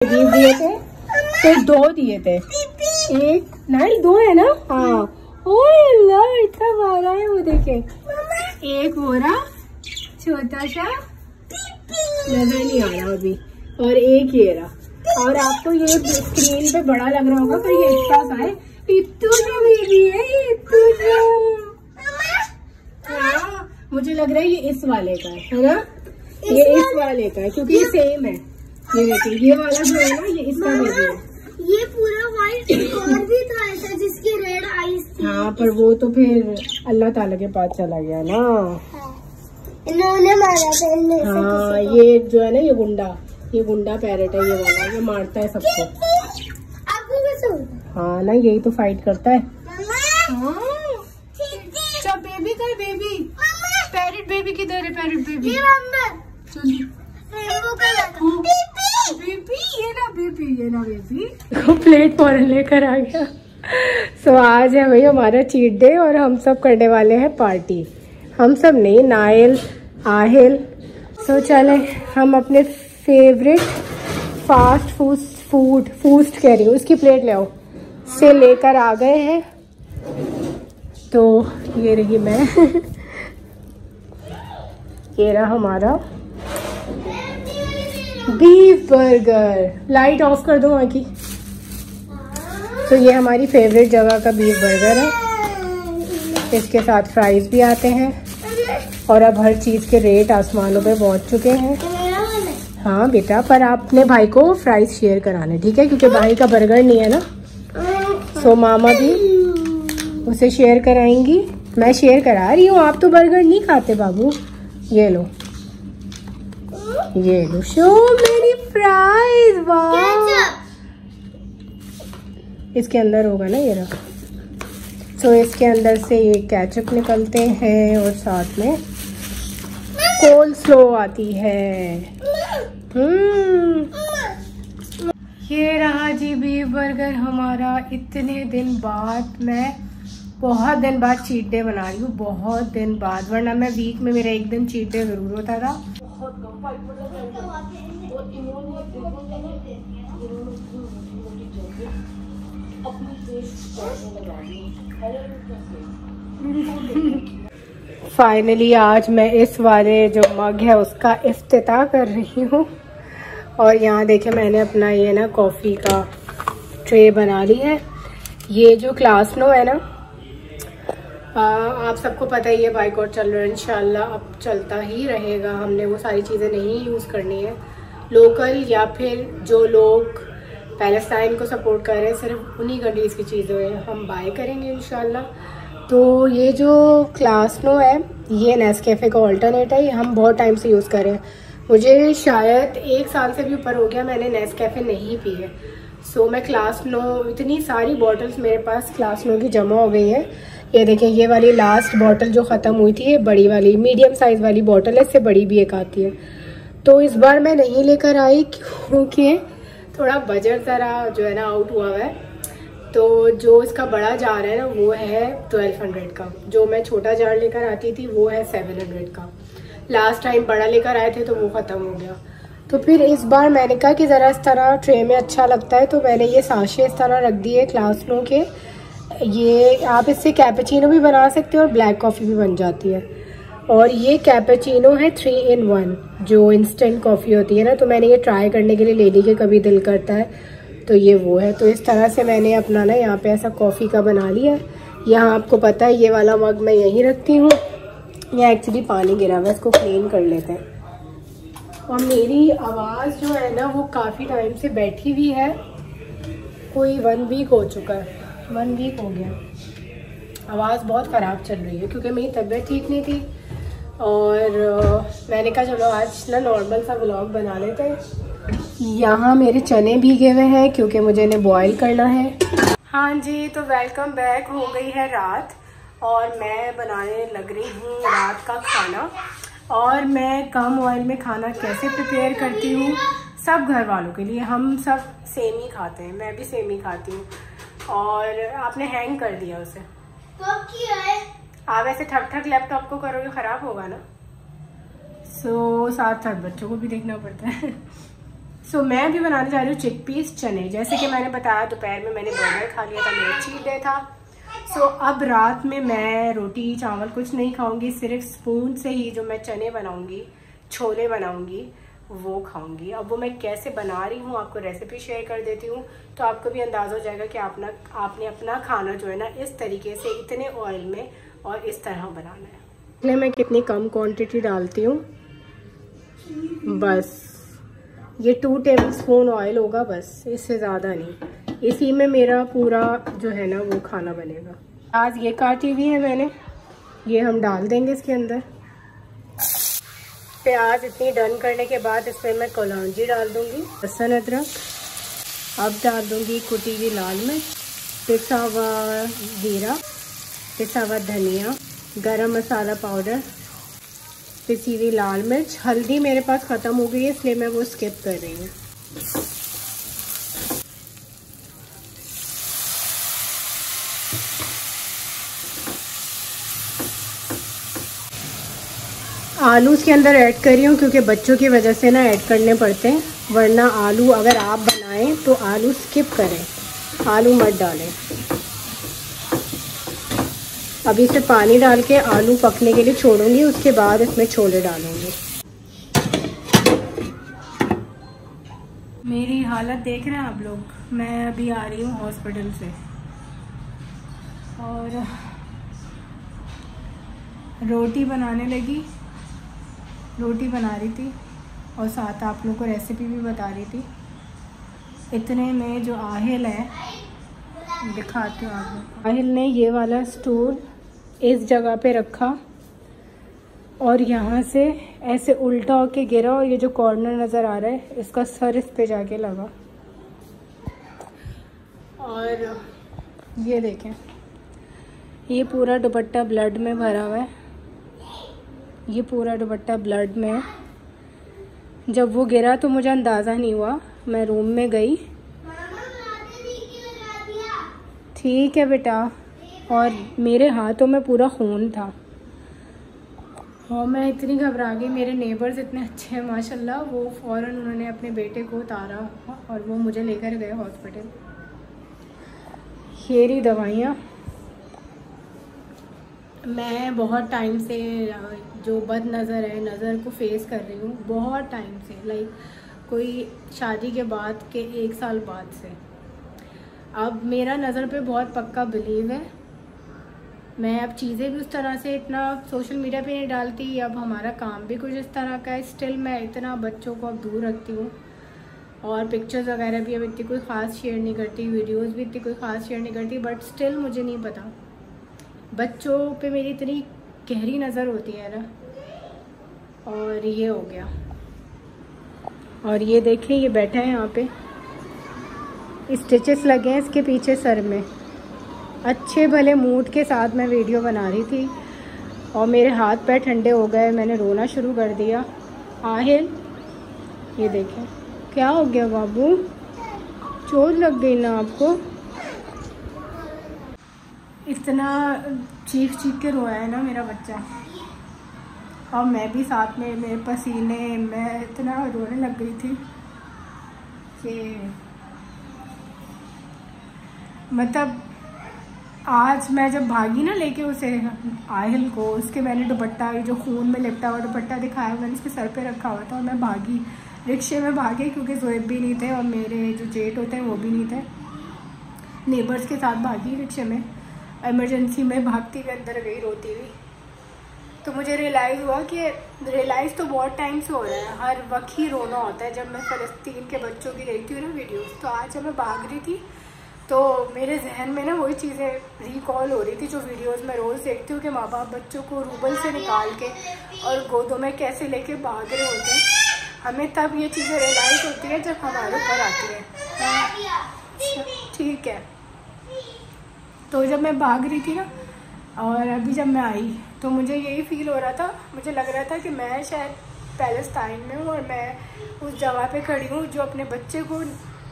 Gift दिए थे, तो 2 दिए थे। एक नहीं 2 है ना? हाँ। ओह इतना बड़ा है वो, देखे। एक वो रहा छोटा सा, नजर नहीं आ रहा अभी, और एक ये रहा। और आपको ये स्क्रीन पे बड़ा लग रहा होगा, पर ये इतना सा है, इतना बेबी है ये, इतना। हाँ, मुझे लग रहा है ये इस वाले का है ना? ये इस वाले का है क्योंकि ये सेम है। ये देखिए, ये वाला जो है ना, ये इसका बेबी है। ये पूरा व्हाइट और भी था ऐसा जिसकी रेड आईज थी। हाँ, पर वो तो फिर अल्लाह ताला के पास चला गया ना। इन्होंने मारा था। हाँ, ये जो है ना, ये गुंडा पैरेट है, ये वाला, ये मारता है सबको। आपको कैसे होता? हाँ ना, यही तो फाइट करता है। बेबी का बेबी, पैरेट बेबी किधर है? पैरेट बेबी प्लेट फौरन लेकर आ गया। सो आज है भाई हमारा चीट डे और हम सब करने वाले हैं पार्टी। हम सब नहीं, नाइल, आहिल। सो चले हम अपने फेवरेट फास्ट फूड कह रही हूँ, उसकी प्लेट ले आओ, से लेकर आ गए हैं। तो ये रही मैं ये रहा हमारा बीफ बर्गर। लाइट ऑफ कर दो वहाँ की। तो ये हमारी फेवरेट जगह का बीफ बर्गर है। इसके साथ फ्राइज भी आते हैं और अब हर चीज़ के रेट आसमानों पे पहुँच चुके हैं। हाँ बेटा, पर आपने भाई को फ्राइज शेयर कराने, ठीक है, क्योंकि भाई का बर्गर नहीं है ना। सो मामा भी उसे शेयर कराएंगी। मैं शेयर करा रही हूँ, आप तो बर्गर नहीं खाते बाबू। ये लो शो मेरी फ्राइज। वाह, इसके अंदर होगा ना ये रहा। सो इसके अंदर से ये केचप निकलते हैं और साथ में कोल्ड स्लो आती है। ये रहा जी बीफ बर्गर हमारा। इतने दिन बाद, मैं बहुत दिन बाद चीट डे बना रही हूँ, बहुत दिन बाद, वरना मैं वीक में मेरा एक दिन चीट डे जरूर होता था। फाइनली आज मैं इस वाले जो मग है उसका इफ्तिताह कर रही हूँ। और यहाँ देखे मैंने अपना ये ना कॉफ़ी का ट्रे बना ली है। ये जो क्लासनो है ना, आप सबको पता ही है बाइकआउट चल रहा है, इंशाल्लाह अब चलता ही रहेगा। हमने वो सारी चीज़ें नहीं यूज़ करनी है। लोकल या फिर जो लोग पैलेस्टाइन को सपोर्ट कर रहे हैं, सिर्फ उन्हीं कंट्रीज़ की चीज़ें हम बाय करेंगे इंशाल्लाह। तो ये जो क्लासनो है, ये नेस्कैफ़े का ऑल्टरनेट है। ये हम बहुत टाइम से यूज़ कर रहे हैं। मुझे शायद 1 साल से भी ऊपर हो गया मैंने नेस्कैफ़े नहीं पी है। सो मैं क्लासनो, इतनी सारी बॉटल्स मेरे पास क्लासनो की जमा हो गई है। ये देखें, ये वाली लास्ट बॉटल जो ख़त्म हुई थी, ये बड़ी वाली मीडियम साइज़ वाली बॉटल है, इससे बड़ी भी एक आती है। तो इस बार मैं नहीं लेकर आई क्योंकि थोड़ा बजट ज़रा जो है ना आउट हुआ है। तो जो इसका बड़ा जार है ना, वो है 1200 का। जो मैं छोटा जार लेकर आती थी वो है 700 का। लास्ट टाइम बड़ा लेकर आए थे तो वो ख़त्म हो गया। तो फिर इस बार मैंने कहा कि ज़रा इस तरह ट्रे में अच्छा लगता है, तो मैंने ये साशे इस तरह रख दिए क्लासनो के। ये आप इससे कैपेचिनो भी बना सकते हो और ब्लैक कॉफ़ी भी बन जाती है। और ये कैपेचिनो है 3 in 1, जो इंस्टेंट कॉफ़ी होती है ना। तो मैंने ये ट्राई करने के लिए ले ली कि कभी दिल करता है, तो ये वो है। तो इस तरह से मैंने अपना ना यहाँ पे ऐसा कॉफ़ी का बना लिया। यहाँ आपको पता है ये वाला मग मैं यहीं रखती हूँ। यहाँ एक्चुअली पानी गिरा हुआ है, इसको क्लीन कर लेते हैं। और मेरी आवाज़ जो है ना वो काफ़ी टाइम से बैठी हुई है, कोई 1 वीक हो चुका है, 1 वीक हो गया। आवाज़ बहुत ख़राब चल रही है क्योंकि मेरी तबीयत ठीक नहीं थी। और मैंने कहा चलो आज ना नॉर्मल सा व्लॉग बना लेते हैं। यहाँ मेरे चने भीगे हुए हैं क्योंकि मुझे इन्हें बॉईल करना है। हाँ जी, तो वेलकम बैक। हो गई है रात और मैं बनाने लग रही हूँ रात का खाना। और मैं कम ऑयल में खाना कैसे प्रिपेयर करती हूँ सब घर वालों के लिए। हम सब सेम ही खाते हैं, मैं भी सेम ही खाती हूँ। और आपने हैंग कर दिया उसे, कब किया है? आप ऐसे ठक ठक लैपटॉप को करोगे ख़राब होगा ना। सो साथ साथ बच्चों को भी देखना पड़ता है। सो मैं अभी बनाने जा रही हूँ चिकपीस चने। जैसे कि मैंने बताया दोपहर में मैंने बर्गर खा लिया था, मेरा चीट डे था। सो अब रात में मैं रोटी चावल कुछ नहीं खाऊंगी, सिर्फ स्पून से ही जो मैं चने बनाऊंगी, छोले बनाऊंगी, वो खाऊंगी। अब वो मैं कैसे बना रही हूँ आपको रेसिपी शेयर कर देती हूँ, तो आपको भी अंदाज़ा हो जाएगा कि आपने अपना खाना जो है ना इस तरीके से इतने ऑयल में और इस तरह बनाना है। इसलिए मैं कितनी कम क्वांटिटी डालती हूँ, बस ये 2 टेबलस्पून ऑयल होगा, बस इससे ज़्यादा नहीं। इसी में मेरा पूरा जो है ना वो खाना बनेगा। आज ये काटी हुई है मैंने, ये हम डाल देंगे इसके अंदर। प्याज इतनी डन करने के बाद इसमें मैं कलौंजी डाल दूंगी, लहसुन अदरक। अब डाल दूंगी कुटी हुई लाल मिर्च, पिसा हुआ जीरा, पिसा हुआ धनिया, गरम मसाला पाउडर, पिसी हुई लाल मिर्च। हल्दी मेरे पास ख़त्म हो गई है इसलिए मैं वो स्किप कर रही हूँ। आलू इसके अंदर ऐड कर रही हूँ क्योंकि बच्चों की वजह से ना ऐड करने पड़ते हैं, वरना आलू अगर आप बनाएं तो आलू स्किप करें, आलू मत डालें। अभी इसे पानी डाल के आलू पकने के लिए छोड़ूंगी, उसके बाद इसमें छोले डालूंगी। मेरी हालत देख रहे हैं आप लोग, मैं अभी आ रही हूँ हॉस्पिटल से और रोटी बनाने लगी, रोटी बना रही थी और साथ आप लोगों को रेसिपी भी बता रही थी। इतने में जो आहिल है, दिखाती हूँ आपको। आहिल ने ये वाला स्टूल इस जगह पे रखा और यहाँ से ऐसे उल्टा होके गिरा और ये जो कॉर्नर नज़र आ रहा है इसका सर इस पे जाके लगा। और ये देखें, ये पूरा दुपट्टा ब्लड में भरा हुआ है, ये पूरा दुपट्टा ब्लड में है। जब वो गिरा तो मुझे अंदाज़ा नहीं हुआ, मैं रूम में गई, ठीक है बेटा, और मेरे हाथों में पूरा खून था और मैं इतनी घबरा गई। मेरे नेबर्स इतने अच्छे हैं माशाल्लाह, वो फ़ौरन उन्होंने अपने बेटे को उतारा और वो मुझे लेकर गए हॉस्पिटल। ये रही दवाइयाँ। मैं बहुत टाइम से जो बद नज़र है, नज़र को फेस कर रही हूँ बहुत टाइम से, लाइक कोई शादी के बाद के 1 साल बाद से। अब मेरा नज़र पे बहुत पक्का बिलीव है। मैं अब चीज़ें भी उस तरह से इतना सोशल मीडिया पे नहीं डालती, अब हमारा काम भी कुछ इस तरह का है। स्टिल मैं इतना बच्चों को अब दूर रखती हूँ और पिक्चर्स वगैरह भी अब इतनी कोई ख़ास शेयर नहीं करती, वीडियोस भी इतनी कोई ख़ास शेयर नहीं करती। बट स्टिल मुझे नहीं पता, बच्चों पे मेरी इतनी गहरी नज़र होती है ना। और ये हो गया, और ये देखें ये बैठा है यहाँ पे, स्टिचेस लगे हैं इसके पीछे सर में। अच्छे भले मूड के साथ मैं वीडियो बना रही थी और मेरे हाथ पैर ठंडे हो गए, मैंने रोना शुरू कर दिया। आहिल ये देखें क्या हो गया बाबू, चोट लग गई ना आपको? इतना चीख के रोया है ना मेरा बच्चा, और मैं भी साथ में, मेरे पसीने, मैं इतना रोने लग गई थी कि मतलब आज मैं जब भागी ना लेके उसे आहिल को, उसके मैंने दुपट्टा, जो खून में लिपटा हुआ दुपट्टा दिखाया, मैंने उसके सर पे रखा हुआ था और मैं भागी, रिक्शे में भागे क्योंकि ज़ोएब भी नहीं थे और मेरे जो जेठ होते हैं वो भी नहीं थे। नेबर्स के साथ भागी रिक्शे में, इमरजेंसी में भागती हुई अंदर गई रोती हुई। तो मुझे रियलाइज़ हुआ कि रियलाइज़ तो बहुत टाइम से हो रहा है, हर वक्त ही रोना होता है जब मैं फ़लस्तीन के बच्चों की देखती हूँ ना वीडियोस। तो आज जब मैं भाग रही थी तो मेरे जहन में ना वही चीज़ें रिकॉल हो रही थी जो वीडियोस में रोज़ देखती हूँ कि माँ बाप बच्चों को रूबल से निकाल के और गोदों में कैसे लेके भाग रहे होते हैं। हमें तब ये चीज़ें रियलाइज़ होती है जब हमारे घर आती है। ठीक है, तो जब मैं भाग रही थी ना और अभी जब मैं आई तो मुझे यही फील हो रहा था, मुझे लग रहा था कि मैं शायद पैलेस्टाइन में हूँ और मैं उस जगह पे खड़ी हूँ जो अपने बच्चे को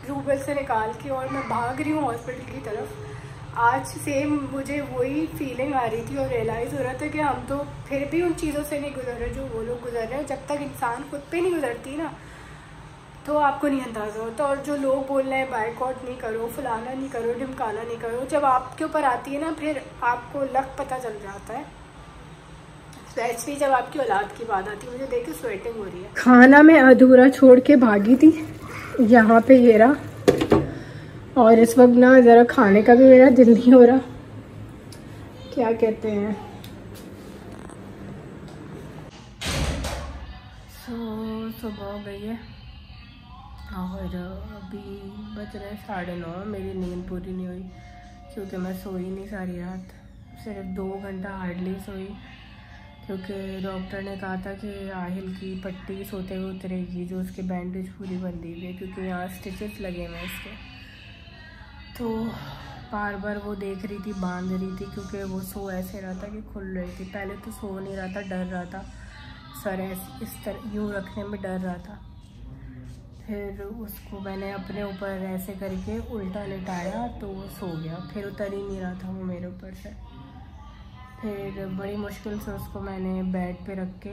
रूबल से निकाल के और मैं भाग रही हूँ हॉस्पिटल की तरफ। आज सेम मुझे वही फीलिंग आ रही थी और रियलाइज़ हो रहा था कि हम तो फिर भी उन चीज़ों से नहीं गुजर रहे जो वो लोग गुजर रहे हैं। जब तक इंसान खुद पे नहीं गुजरती ना तो आपको नहीं अंदाज़ा होता। और जो लोग बोल रहे हैं बाइकआउट नहीं करो, फलाना नहीं करो, ढिमकाना नहीं करो, जब आपके ऊपर आती है ना फिर आपको लक पता चल जाता है। स्पेशली जब आपकी औलाद की बात आती है। मुझे देख के स्वेटिंग हो रही है। खाना मैं अधूरा छोड़ के भागी थी यहाँ पे, ये रहा। और इस वक्त ना ज़रा खाने का भी मेरा दिल नहीं हो रहा। क्या कहते हैं, सुबह हो गई है और अभी बज रहे 9:30। मेरी नींद पूरी नहीं हुई क्योंकि मैं सोई नहीं सारी रात, सिर्फ 2 घंटा हार्डली सोई। क्योंकि डॉक्टर ने कहा था कि आहिल की पट्टी सोते हुए उतरेगी, जो उसके बैंडेज पूरी बंदी हुई है क्योंकि यहाँ स्टिचेस लगे हुए हैं इसके। तो बार बार वो देख रही थी, बांध रही थी क्योंकि वो सो ऐसे रहा था कि खुल रही थी। पहले तो सो नहीं रहा था, डर रहा था, सर इस तरह यूँ रखने में डर रहा था। फिर उसको मैंने अपने ऊपर ऐसे करके उल्टा लिटाया तो वो सो गया। फिर उतर ही नहीं रहा था वो मेरे ऊपर से। फिर बड़ी मुश्किल से उसको मैंने बेड पे रख के,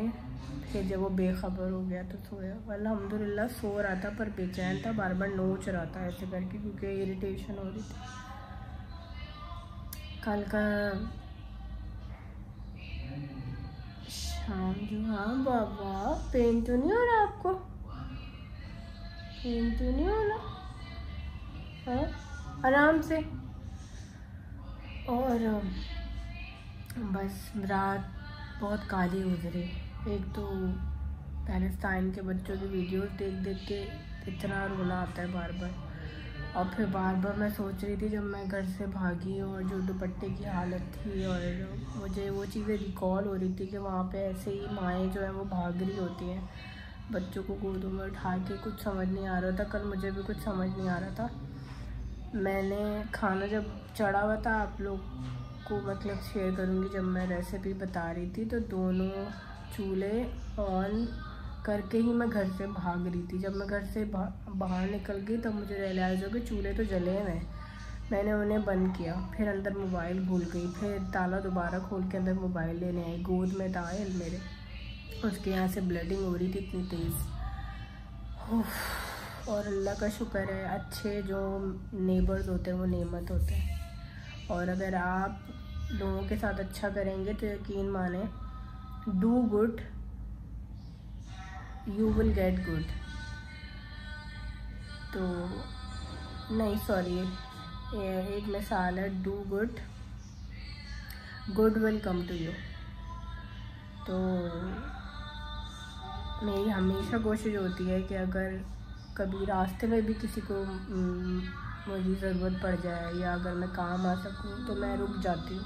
फिर जब वो बेखबर हो गया तो सोया। अल्हम्दुलिल्लाह सो रहा था पर बेचैन था, बार बार नोच रहा था ऐसे करके क्योंकि इरिटेशन हो रही थी। कल का शाम जो, हाँ बाबा पेन तो नहीं हो रहा आपको? पेन तो नहीं हो रहा? हाँ आराम से। और बस रात बहुत काली गुजरी। एक तो पैलेस्टाइन के बच्चों की वीडियोस देख देख के इतना रोना आता है बार बार। और फिर बार बार मैं सोच रही थी जब मैं घर से भागी और जो दुपट्टे की हालत थी, और मुझे वो चीज़ें रिकॉल हो रही थी कि वहाँ पे ऐसे ही माएँ जो हैं वो भाग रही होती हैं बच्चों को गोदों में उठा के। कुछ समझ नहीं आ रहा था। कल मुझे भी कुछ समझ नहीं आ रहा था। मैंने खाना जब चढ़ा हुआ था, आप लोग को मतलब शेयर करूँगी, जब मैं रेसिपी बता रही थी तो दोनों चूल्हे ऑन करके ही मैं घर से भाग रही थी। जब मैं घर से बाहर निकल गई तब मुझे रियलाइज़ हो कि चूल्हे तो जले हुए हैं। मैंने उन्हें बंद किया, फिर अंदर मोबाइल भूल गई, फिर ताला दोबारा खोल के अंदर मोबाइल लेने आई। गोद में था आयल मेरे, उसके यहाँ से ब्लडिंग हो रही थी इतनी तेज़। और अल्लाह का शुक्र है, अच्छे जो नेबर्स होते हैं वो नेमत होते हैं। और अगर आप लोगों के साथ अच्छा करेंगे तो यकीन माने, do good you will get good. तो नहीं सॉरी, एक मिसाल है, do good good will come to you. तो मेरी हमेशा कोशिश होती है कि अगर कभी रास्ते में भी किसी को मुझे ज़रूरत पड़ जाए या अगर मैं काम आ सकूं तो मैं रुक जाती हूँ।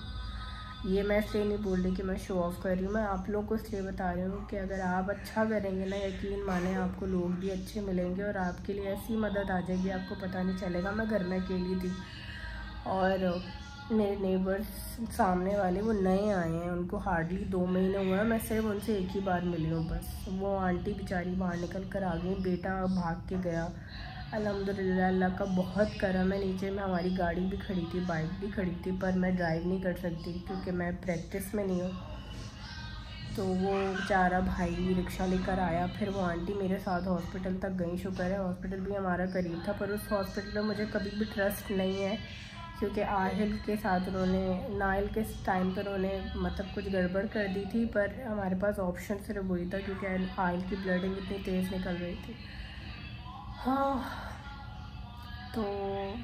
ये मैं इसलिए नहीं बोल रही कि मैं शो ऑफ़ कर रही हूँ, मैं आप लोगों को इसलिए बता रही हूँ कि अगर आप अच्छा करेंगे ना, यकीन माने आपको लोग भी अच्छे मिलेंगे और आपके लिए ऐसी मदद आ जाएगी आपको पता नहीं चलेगा। मैं घर में अकेली थी और मेरे नेबर्स सामने वाले वो नए आए हैं, उनको हार्डली 2 महीने हुआ है। मैं सिर्फ उनसे एक ही बार मिली हूँ बस। वो आंटी बेचारी बाहर निकल कर आ गई, बेटा भाग के गया। अल्हम्दुलिल्लाह अल्लाह का बहुत करम है। नीचे में हमारी गाड़ी भी खड़ी थी, बाइक भी खड़ी थी, पर मैं ड्राइव नहीं कर सकती क्योंकि मैं प्रैक्टिस में नहीं हूँ। तो वो बेचारा भाई रिक्शा लेकर आया, फिर वो आंटी मेरे साथ हॉस्पिटल तक गई। शुक्र है हॉस्पिटल भी हमारा करीब था, पर उस हॉस्पिटल में मुझे कभी भी ट्रस्ट नहीं है क्योंकि आहिल के साथ उन्होंने, नाइल के टाइम पर उन्होंने मतलब कुछ गड़बड़ कर दी थी। पर हमारे पास ऑप्शन सिर्फ वही था क्योंकि आहिल की ब्लडिंग इतनी तेज़ निकल रही थी। हाँ, तो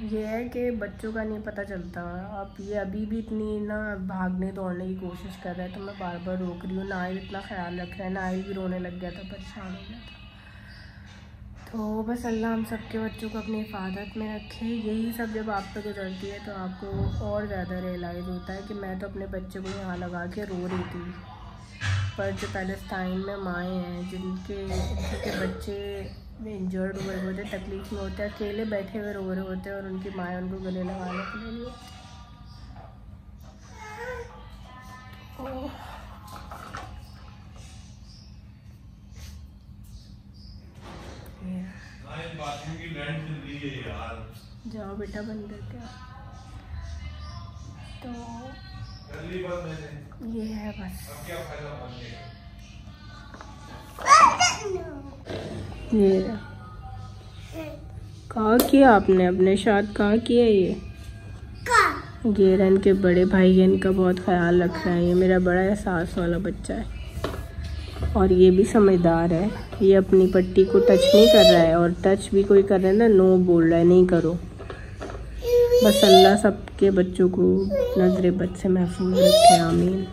ये है कि बच्चों का नहीं पता चलता। अब ये अभी भी इतनी ना भागने दौड़ने की कोशिश कर रहा है तो मैं बार बार रोक रही हूँ। नाइल इतना ख्याल रख रहा है, नाइल भी रोने लग गया था, परेशान हो गया था। तो बस अल्लाह हम सबके बच्चों को अपनी हिफाजत में रखे। यही सब जब आप पे गुजरती है तो आपको और ज़्यादा रियलाइज़ होता है कि मैं तो अपने बच्चे को यहाँ लगा के रो रही थी, पर जो पैलेस्टाइन में माएँ हैं जिनके बच्चे इंजर्ड हुए होते, तकलीफ में होते हैं, अकेले बैठे हुए रो रहे होते हैं और उनकी माएँ उनको गले लगाने के लिए। जाओ बेटा बंद करके। तो ये है बस, ये कहाँ किया आपने अपने साथ, कहाँ किया ये गेरन के बड़े भाई है, इनका बहुत ख्याल रख रहा है। ये मेरा बड़ा एहसास वाला बच्चा है और ये भी समझदार है। ये अपनी पट्टी को टच नहीं कर रहा है, और टच भी कोई कर रहा है ना, नो बोल रहा है, नहीं करो। बस अल्लाह सबके बच्चों को नजरे बद से महफूज रखे, आमीन।